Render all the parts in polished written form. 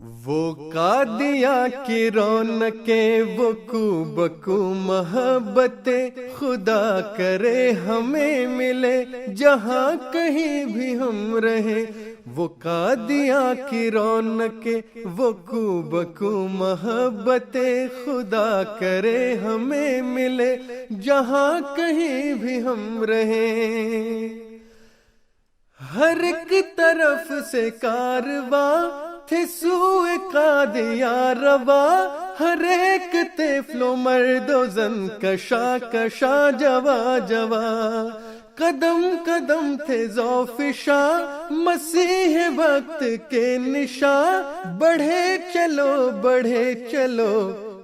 وہ قادیہ کی رونقیں، وہ کو بکو محبتیں، خدا کرے ہمیں ملے جہاں کہیں بھی ہم رہیں۔ وہ قادیہ کی رونقیں، وہ کو بکو محبتیں، خدا کرے ہمیں ملے جہاں کہیں بھی ہم رہیں۔ ہر ایک طرف سے کارواں تھے سوئے قادیہ روا، ہر ایک طفل و مرد و زن کشا کشا جوا جوا، قدم قدم تھے ذوفشا مسیح وقت کے نشاں، بڑھے چلو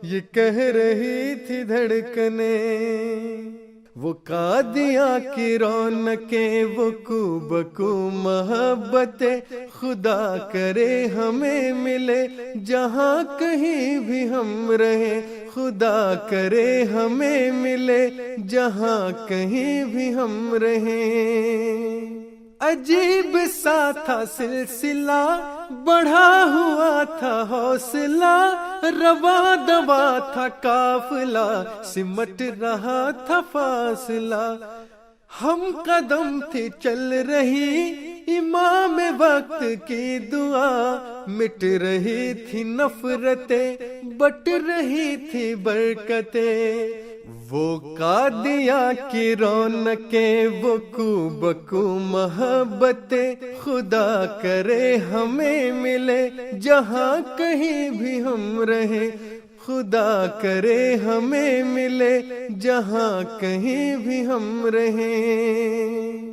یہ کہہ رہی تھی دھڑکنیں۔ وہ قادیہ کی رونقیں، وہ کو بکو محبتیں، خدا کرے ہمیں ملے جہاں کہیں بھی ہم رہیں، خدا کرے ہمیں ملے جہاں کہیں بھی ہم رہیں۔ عجیب سا تھا سلسلہ، بڑھا ہوا تھا حوصلہ، رواں دواں تھا قافلہ، سمٹ رہا تھا فاصلہ۔ ہم قدم تھی چل رہی امام وقت کی دعا، مٹ رہی تھی نفرتیں، بٹ رہی تھی برکتیں۔ وہ قادیہ کی رونقیں، وہ کو بکو محبتیں، خدا کرے ہمیں ملے جہاں کہیں بھی ہم رہیں، خدا کرے ہمیں ملے جہاں کہیں بھی ہم رہیں۔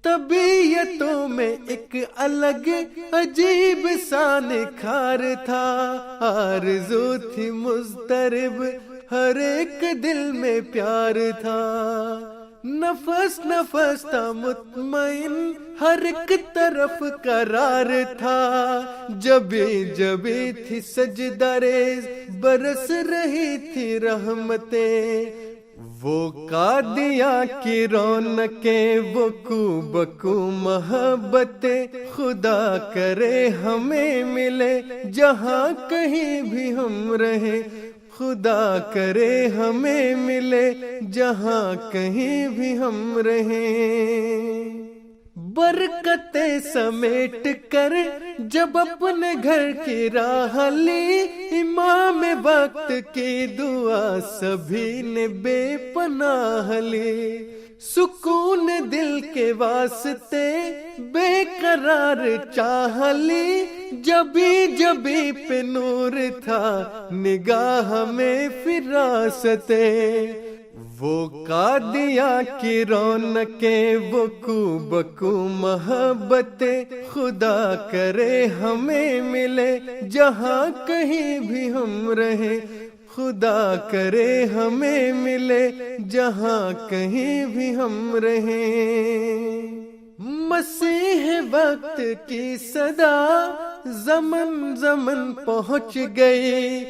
طبیعتوں میں ایک الگ عجیب سا نکھار تھا، آرزو تھی مضطرب، ہر ایک دل میں پیار تھا، نفس نفس تھا مطمئن، ہر ایک طرف قرار تھا، جبی تھی سجدہ ریز، برس رہی تھی رحمتیں۔ وہ قادیہ کی رونقیں، وہ کو بکو محبتیں، خدا کرے ہمیں ملے جہاں کہیں بھی ہم رہیں، خدا کرے ہمیں ملے جہاں کہیں بھی ہم رہیں۔ برکتیں سمیٹ کر جب اپنے گھر کی راہ لی، امام وقت کی دعا سبھی نے بے پناہ لی، سکون دل کے واسطے بے قرار چاہ لی، جبی پہ نور تھا نگاہ میں فراستیں۔ وہ قادیہ کی رونقیں، وہ کو بکو محبتیں، خدا کرے ہمیں ملے جہاں کہیں بھی ہم رہیں، خدا کرے ہمیں ملے جہاں کہیں بھی ہم رہیں۔ مسیح وقت کی صدا زمن زمن پہنچ گئی،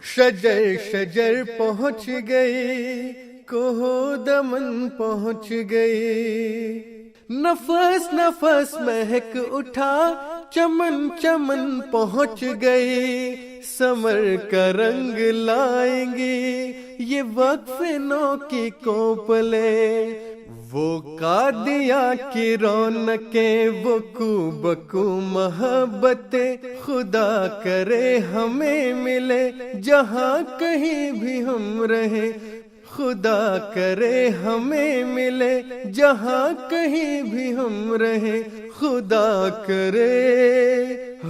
شجر پہنچ گئی، کوہ دمن پہنچ گئی، نفس نفس مہک اٹھا، چمن پہنچ گئی، سمر کا رنگ لائیں گی یہ وقف نو کی کوپلیں۔ وہ قادیہ کی رونقیں، وہ کو بکو محبتیں، خدا کرے ہمیں ملے جہاں کہیں بھی ہم رہیں، خدا کرے ہمیں ملے جہاں کہیں بھی ہم رہیں، خدا کرے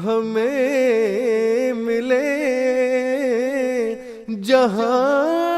ہمیں ملے جہاں